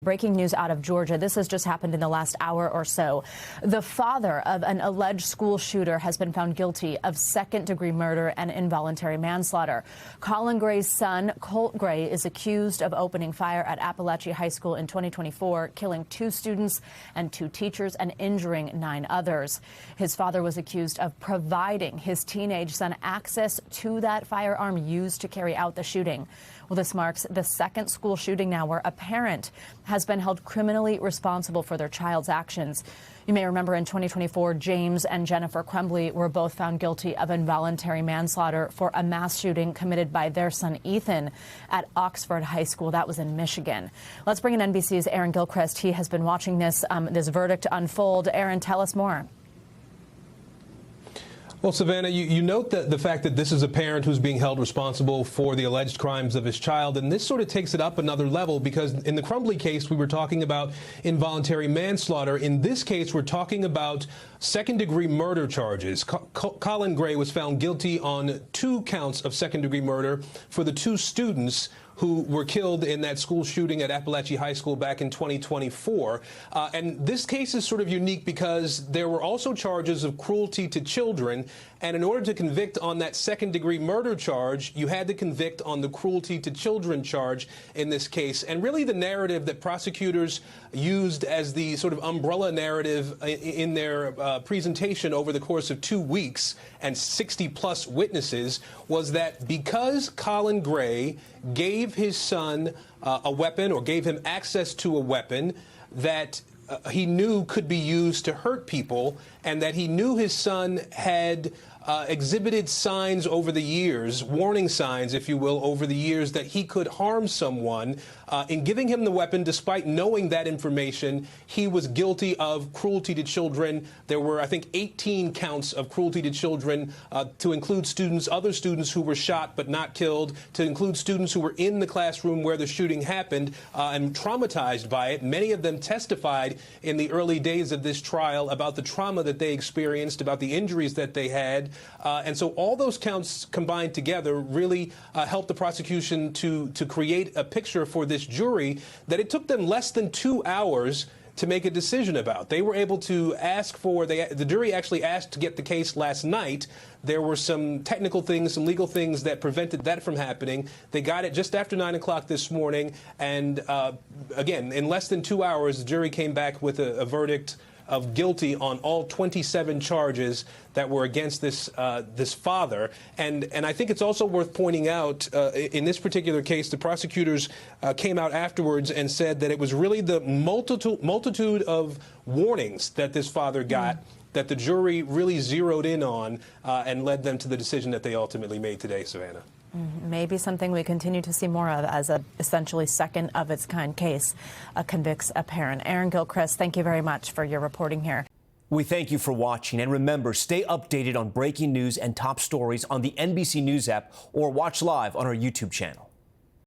Breaking news out of Georgia. This has just happened in the last hour or so. The father of an alleged school shooter has been found guilty of second-degree murder and involuntary manslaughter. Colin Gray's son, Colin Gray, is accused of opening fire at Apalachee High School in 2024, killing 2 students and 2 teachers and injuring 9 others. His father was accused of providing his teenage son access to that firearm used to carry out the shooting. Well, this marks the second school shooting now where a parent has been held criminally responsible for their child's actions. You may remember in 2024, James and Jennifer Crumbley were both found guilty of involuntary manslaughter for a mass shooting committed by their son Ethan at Oxford High School. That was in Michigan. Let's bring in NBC's Aaron Gilchrist. He has been watching this verdict unfold. Aaron, tell us more. Well, Savannah, you note that the fact that this is a parent who's being held responsible for the alleged crimes of his child, and this sort of takes it up another level because in the Crumbley case, we were talking about involuntary manslaughter. In this case, we're talking about second-degree murder charges. Colin Gray was found guilty on 2 counts of second-degree murder for the 2 students who were killed in that school shooting at Apalachee High School back in 2024. And this case is sort of unique because there were also charges of cruelty to children. And in order to convict on that second-degree murder charge, you had to convict on the cruelty to children charge in this case. And really the narrative that prosecutors used as the sort of umbrella narrative in their presentation over the course of 2 weeks and 60-plus witnesses was that because Colin Gray gave his son a weapon or gave him access to a weapon that he knew could be used to hurt people, and that he knew his son had exhibited signs over the years, warning signs, if you will, over the years that he could harm someone. In giving him the weapon, despite knowing that information, he was guilty of cruelty to children. There were, I think, 18 counts of cruelty to children, to include students, other students who were shot but not killed, to include students who were in the classroom where the shooting happened and traumatized by it. Many of them testified in the early days of this trial about the trauma that they experienced, about the injuries that they had. And so all those counts combined together really helped the prosecution to create a picture for this jury that it took them less than 2 hours to make a decision about. They were able to ask for, the jury actually asked to get the case last night. There were some technical things, some legal things that prevented that from happening. They got it just after 9 o'clock this morning. And again, in less than 2 hours, the jury came back with a verdict of guilty on all 27 charges that were against this father. And I think it's also worth pointing out, in this particular case, the prosecutors came out afterwards and said that it was really the multitude of warnings that this father got that the jury really zeroed in on and led them to the decision that they ultimately made today, Savannah. Maybe something we continue to see more of as a essentially second of its kind case convicts a parent. Aaron Gilchrist, thank you very much for your reporting here. We thank you for watching, and remember, stay updated on breaking news and top stories on the NBC News app or watch live on our YouTube channel.